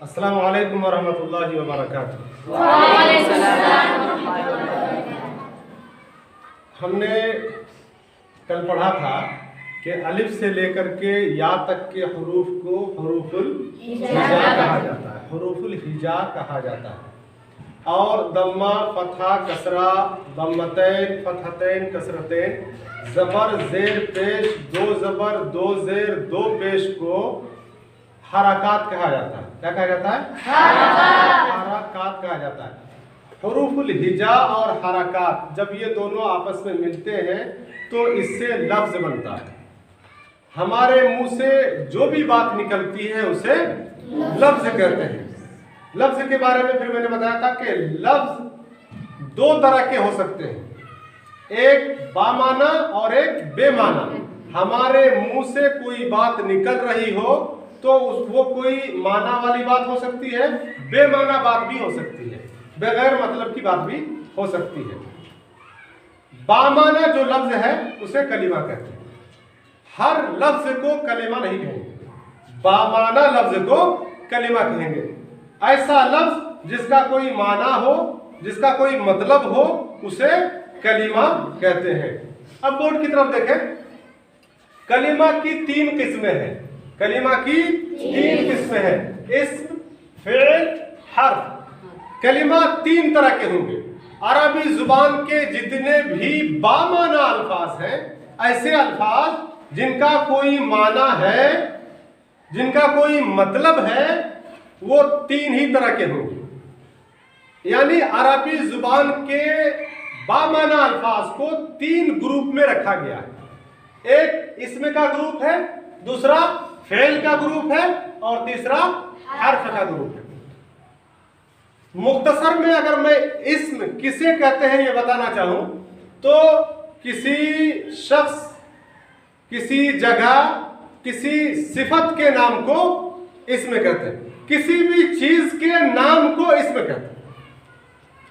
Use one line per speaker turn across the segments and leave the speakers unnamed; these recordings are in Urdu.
السلام علیکم ورحمۃ اللہ وبرکاتہ۔
وعلیکم السلام ورحمۃ اللہ وبرکاتہ۔
ہم نے کل پڑھا تھا کہ الف سے لے کر کے یا تک کے حروف کو حروف الہجا کہا جاتا ہے، حروف الہجا کہا جاتا ہے، اور ضمہ، فتحہ، کسرہ، ضمتین، فتحتین، کسرتین، زبر، زیر پیش، دو زبر، دو زیر، دو پیش کو حرکات کہا جاتا ہے۔ کیا کہا جاتا ہے؟ حرکات کہا جاتا ہے۔ حروف الہجا اور حرکات جب یہ دونوں آپس میں ملتے ہیں تو اس سے لفظ بنتا ہے۔ ہمارے منہ سے جو بھی بات نکلتی ہے اسے لفظ کہتے ہیں۔ لفظ کے بارے میں پھر میں نے بتایا تھا کہ لفظ دو طرح کے ہو سکتے ہیں، ایک بامعنی اور ایک بے معنی۔ ہمارے منہ سے کوئی بات نکل رہی ہو تو وہ کوئی معنی والی بات ہو سکتی ہے، بے معنی بات بھی ہو سکتی ہے، بغیر مطلب کی بات بھی ہو سکتی ہے۔ بامعنی جو لفظ ہے اسے کلمہ کہتے ہیں۔ ہر لفظ کو کلمہ نہیں کہیں گے، بامعنی لفظ کو کلمہ کہیں گے۔ ایسا لفظ جس کا کوئی معنی ہو، جس کا کوئی مطلب ہو، اسے کلمہ کہتے ہیں۔ اب بورڈ کی طرف دیکھیں، کلمہ کی تین قسمیں ہیں۔ کلمہ کی تین قسمیں ہیں، اسم، فعل، حرف۔ کلمہ تین طرح کے ہوں گے۔ عربی زبان کے جتنے بھی بامعنی الفاظ ہیں، ایسے الفاظ جن کا کوئی معنی ہے، جن کا کوئی مطلب ہے، وہ تین ہی طرح کے ہوں گے۔ یعنی عربی زبان کے بامعنی الفاظ کو تین گروپ میں رکھا گیا ہے۔ ایک اسم کا گروپ ہے، دوسرا فعل کا گروپ ہے، اور تیسرا حرف کا گروپ ہے۔ مختصر میں اگر میں اسم کسے کہتے ہیں یہ بتانا چاہوں تو کسی شخص، کسی جگہ، کسی صفت کے نام کو اسم کہتے ہیں، کسی بھی چیز کے نام کو اسم کہتے ہیں۔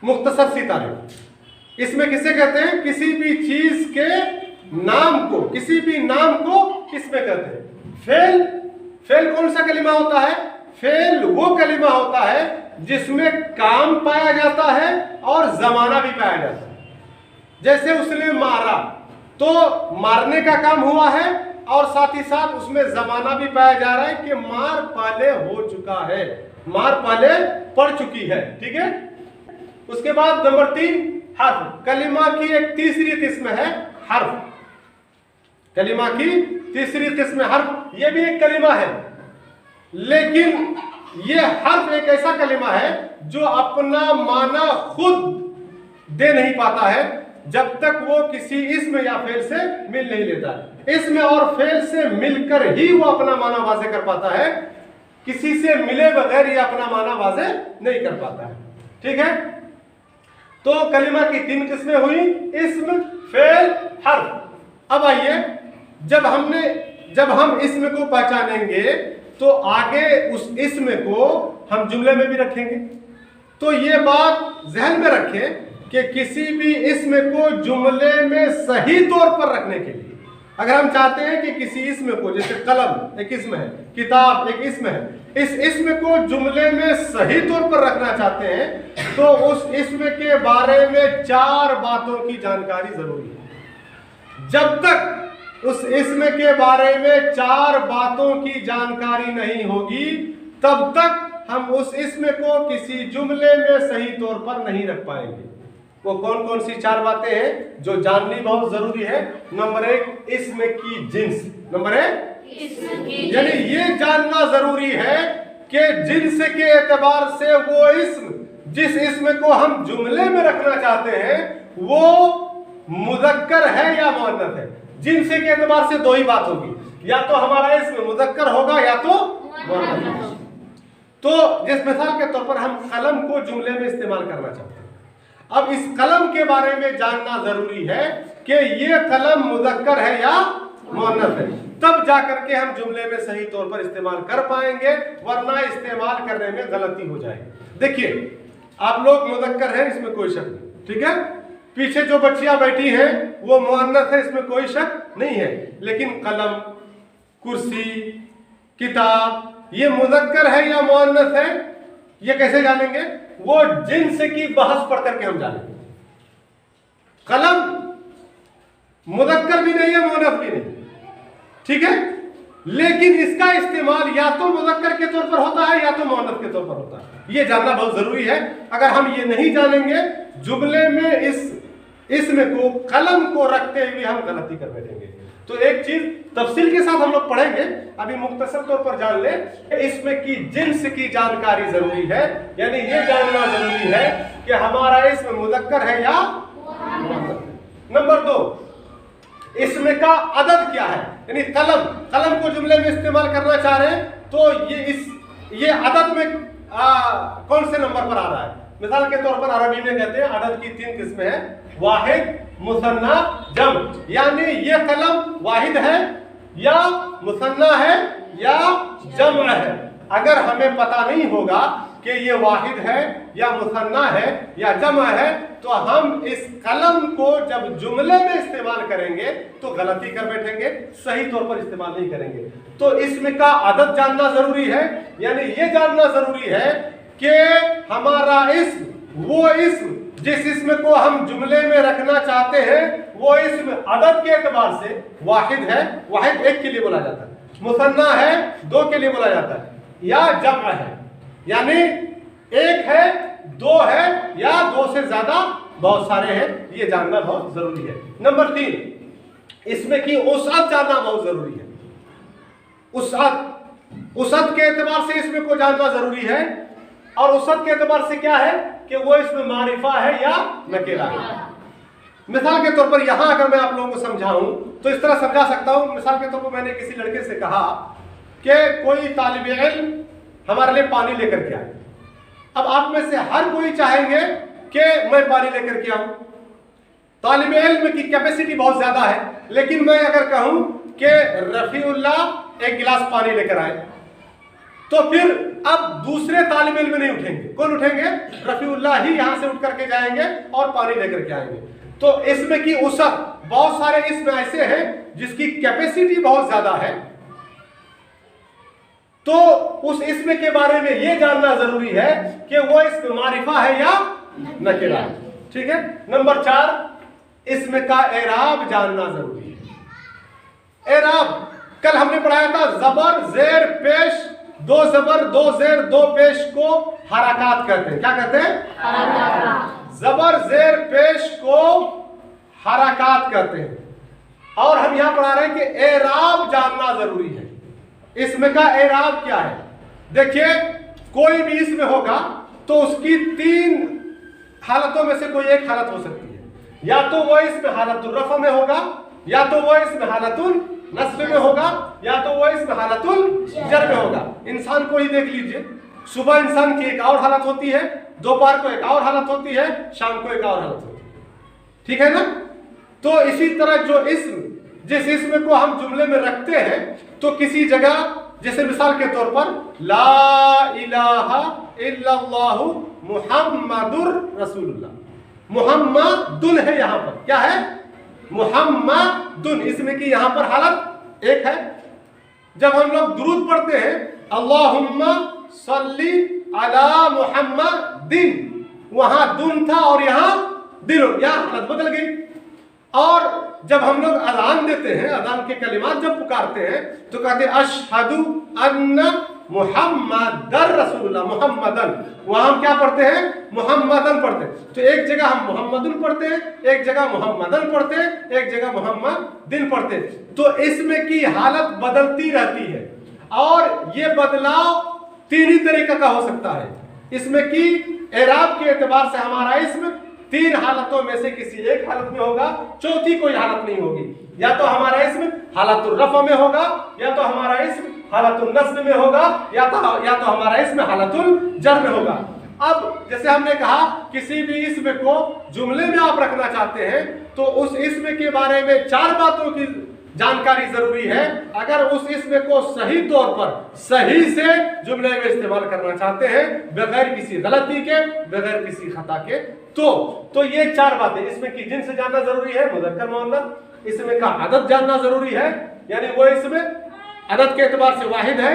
مختصر سی تعریف، اسم کسے کہتے ہیں؟ کسی بھی چیز کے نام کو، کسی بھی نام کو اسم کہتے ہیں۔ فعل کون سا کلمہ ہوتا ہے؟ فعل وہ کلمہ ہوتا ہے جس میں کام پایا جاتا ہے اور زمانہ بھی پایا جاتا ہے۔ جیسے اس نے مارا تو مارنے کا کام ہوا ہے، اور ساتھ ہی ساتھ اس میں زمانہ بھی پایا جا رہا ہے کہ مار پہلے ہو چکا ہے، مار پہلے پڑ چکی ہے۔ ٹھیک ہے؟ اس کے بعد نمبر 3 حرف۔ کلمہ کی ایک تیسری قسم ہے حرف۔ کلمہ کی تیسری قسم حرف، یہ بھی ایک کلمہ ہے، لیکن یہ حرف ایک ایسا کلمہ ہے جو اپنا معنی خود دے نہیں پاتا ہے جب تک وہ کسی اسم یا فعل سے مل نہیں لیتا۔ اسم اور فعل سے مل کر ہی وہ اپنا معنی واضح کر پاتا ہے، کسی سے ملے بغیر یہ اپنا معنی واضح نہیں کر پاتا ہے۔ ٹھیک ہے؟ تو کلمہ کی تین قسمیں ہوئی، اسم، فعل، حرف۔ اب آئیے، جب ہم اسم کو پہچانیں گے تو آگے اس اسم کو ہم جملے میں بھی رکھیں گے۔ تو یہ بات ذہن میں رکھیں کہ کسی بھی اسم کو جملے میں صحیح طور پر رکھنے کے لیے، اگر ہم چاہتے ہیں کہ کسی اسم کو، جیسے قلم ایک اسم ہے، کتاب ایک اسم ہے، اس اسم کو جملے میں صحیح طور پر رکھنا چاہتے ہیں تو اس اسم کے بارے میں 4 باتوں کی جانکاری ضروری ہے۔ جب تک اس اسم کے بارے میں 4 باتوں کی جانکاری نہیں ہوگی تب تک ہم اس اسم کو کسی جملے میں صحیح طور پر نہیں رکھ پائیں گے۔ وہ کون کون سی 4 باتیں ہیں جو جاننی بہت ضروری ہے؟ نمبر 1 اسم کی جنس۔ نمبر 1 یعنی یہ جاننا ضروری ہے کہ جنس کے اعتبار سے وہ اسم، جس اسم کو ہم جملے میں رکھنا چاہتے ہیں، وہ مذکر ہے یا مؤنث ہے۔ جنس کے اعتبار سے 2 ہی بات ہوگی، یا تو ہمارا اسم مذکر ہوگا یا تو مؤنث ہوگا۔ تو جس مثال کے طور پر ہم قلم کو جملے میں استعمال کرنا چاہتے ہیں، اب اس قلم کے بارے میں جاننا ضروری ہے کہ یہ قلم مذکر ہے یا مؤنث ہے، تب جا کر کے ہم جملے میں صحیح طور پر استعمال کر پائیں گے، ورنہ استعمال کرنے میں غلطی ہو جائے گی۔ دیکھیے، آپ لوگ مذکر ہیں، اس میں کوئی شک نہیں، ٹھیک ہے؟ پیچھے جو بچیاں بیٹھی ہیں وہ مؤنث ہے، اس میں کوئی شک نہیں ہے، لیکن قلم، کرسی، کتاب، یہ مذکر ہے یا مؤنث ہے یہ کیسے جانیں گے؟ وہ جنس کی بحث پڑھ کر کے ہم جانیں گے. قلم مذکر بھی نہیں ہے مؤنث بھی نہیں, ٹھیک ہے, لیکن اس کا استعمال یا تو مذکر کے طور پر ہوتا ہے یا تو مؤنث کے طور پر ہوتا ہے. یہ جاننا بہت ضروری ہے. اگر ہم یہ نہیں جانیں گے جملے میں اس اسم کو قلم کو رکھتے ہوئے ہم غلطی کر بیٹھیں گے. تو ایک چیز تفصیل کے ساتھ ہم لوگ پڑھیں گے, ابھی مختصر طور پر جان لیں کہ اسم کی جنس کی جانکاری ضروری ہے. یعنی یہ جاننا ضروری ہے کہ ہمارا اسم مذکر ہے یا مؤنث ہے. نمبر 2, اسم کا عدد کیا ہے. یعنی قلم کو جملے میں استعمال کرنا چاہ رہے ہیں تو یہ عدد میں کون سے نمبر پر آ رہا ہے. مثال کے طور پر عربی میں کہتے ہیں عدد کی 3 قسمیں ہیں, واحد, مثنی, جمع. یعنی یہ قلم واحد ہے یا مثنی ہے یا جمع ہے. اگر ہمیں پتہ نہیں ہوگا کہ یہ واحد ہے یا مثنی ہے یا جمع ہے تو ہم اس قلم کو جب جملے میں استعمال کریں گے تو غلطی کر بیٹھیں گے, صحیح طور پر استعمال نہیں کریں گے. تو اسم کا عدد جاننا ضروری ہے. یعنی یہ جاننا ضروری ہے کہ ہمارا اسم وہ اسم جس اسم کو ہم جملے میں رکھنا چاہتے ہیں وہ اسم عدد کے اعتبار سے واحد ہے, واحد ایک کے لیے بولا جاتا ہے, مثنی ہے 2 کے لیے بولا جاتا ہے, یا جمع ہے یعنی 1 ہے 2 ہے یا 2 سے زیادہ بہت سارے ہیں. یہ جاننا بہت ضروری ہے. نمبر 3, اسم کی وسعت جاننا بہت ضروری ہے. وسعت کے اعتبار سے اسم کو جاننا ضروری ہے. اور وسعت کے اعتبار سے کیا ہے کہ وہ اسم معرفہ ہے یا نکرہ ہے. مثال کے طور پر یہاں اگر میں آپ لوگوں کو سمجھاؤں تو اس طرح سمجھا سکتا ہوں. مثال کے طور پر میں نے کسی لڑکے سے کہا کہ کوئی طالب علم ہمارے لیے پانی لے کر کے آئے. اب آپ میں سے ہر کوئی چاہیں گے کہ میں پانی لے کر کے آؤں. طالب علم کی کیپیسٹی بہت زیادہ ہے, لیکن میں اگر کہوں کہ رفیع اللہ 1 گلاس پانی لے کر آئے تو پھر اب دوسرے طالب علم نہیں اٹھیں گے. کون اٹھیں گے؟ رفیع اللہ ہی یہاں سے اٹھ کر کے جائیں گے اور پانی لے کر کے آئیں گے. تو اسم کی وسعت, بہت سارے اسم ایسے ہیں جس کی کیپیسٹی بہت زیادہ ہے, تو اس اسم کے بارے میں یہ جاننا ضروری ہے کہ وہ اسم معرفہ ہے یا نکرہ ہے. ٹھیک ہے. نمبر 4, اسم کا اعراب جاننا ضروری ہے. اعراب کل ہم نے پڑھایا تھا زبر زیر پیش, 2 زبر 2 زیر 2 پیش کو حرکات کہتے ہیں. کیا کہتے ہیں؟ حرکات. زبر زیر پیش کو حرکات کہتے ہیں. اور ہم یہاں پڑھا رہے ہیں کہ اعراب جاننا ضروری ہے. اسم کا اعراب کیا ہے؟ دیکھیے کوئی بھی اسم ہوگا تو اس کی 3 حالتوں میں سے کوئی ایک حالت ہو سکتی ہے. یا تو وہ اسم حالت الرفع میں ہوگا, یا تو وہ اسم حالت النصب میں ہوگا, یا تو وہ اسم حالت الجر میں ہوگا. انسان کو ہی دیکھ لیجئے, صبح انسان کی ایک اور حالت ہوتی ہے, دوپہر کو ایک اور حالت ہوتی ہے, شام کو ایک اور حالت ہوتی ہے. ٹھیک ہے نا. تو اسی طرح جو جس اسم کو ہم جملے میں رکھتے ہیں تو کسی جگہ, جیسے مثال کے طور پر لا الہ الا اللہ محمد رسول اللہ, محمد ہے یہاں پر, کیا ہے؟ محمد. اسم کی یہاں پر حالت ایک ہے. جب ہم لوگ درود پڑھتے ہیں اللہم صلی علی محمد, وہاں دن تھا اور یہاں دل, یہاں حالت بدل گئی. اور جب ہم لوگ اذان دیتے ہیں, اذان کے کلمات جب پکارتے ہیں تو کہتے ہیں اشہد ان محمدن رسول اللہ, محمدن. وہاں ہم کیا پڑھتے ہیں؟ محمدن پڑھتے ہیں. تو ایک جگہ ہم محمدن پڑھتے ہیں, ایک جگہ محمدن پڑھتے ہیں, ایک جگہ محمدن پڑھتے ہیں. تو اسم کی حالت بدلتی رہتی ہے, اور یہ بدلاؤ 3 ہی طریقے کا ہو سکتا ہے. اسم کی اعراب کے اعتبار سے ہمارا اسم 3 حالتوں میں سے کسی ایک حالت میں ہوگا, چوتھی کوئی حالت نہیں ہوگی. یا تو ہمارا اسم حالت الرفع میں ہوگا, یا تو ہمارا اسم حالت النصب میں ہوگا, یا تو ہمارا اسم حالت الجر میں ہوگا. اب جیسے ہم نے کہا کسی بھی اسم کو جملے میں آپ رکھنا چاہتے ہیں تو اس اسم کے بارے میں 4 باتوں کی جانکاری ضروری ہے. اگر اس اسم کو صحیح طور پر صحیح سے جملے میں استعمال کرنا چاہتے ہیں بغیر کسی غلطی کے, بغیر کسی خطا کے, تو یہ 4 باتیں. اسم کی جنس جاننا ضروری ہے, مذکر مؤنث. اسم کا عدد جاننا ضروری ہے, یعنی وہ اسم عدد کے اعتبار سے واحد ہے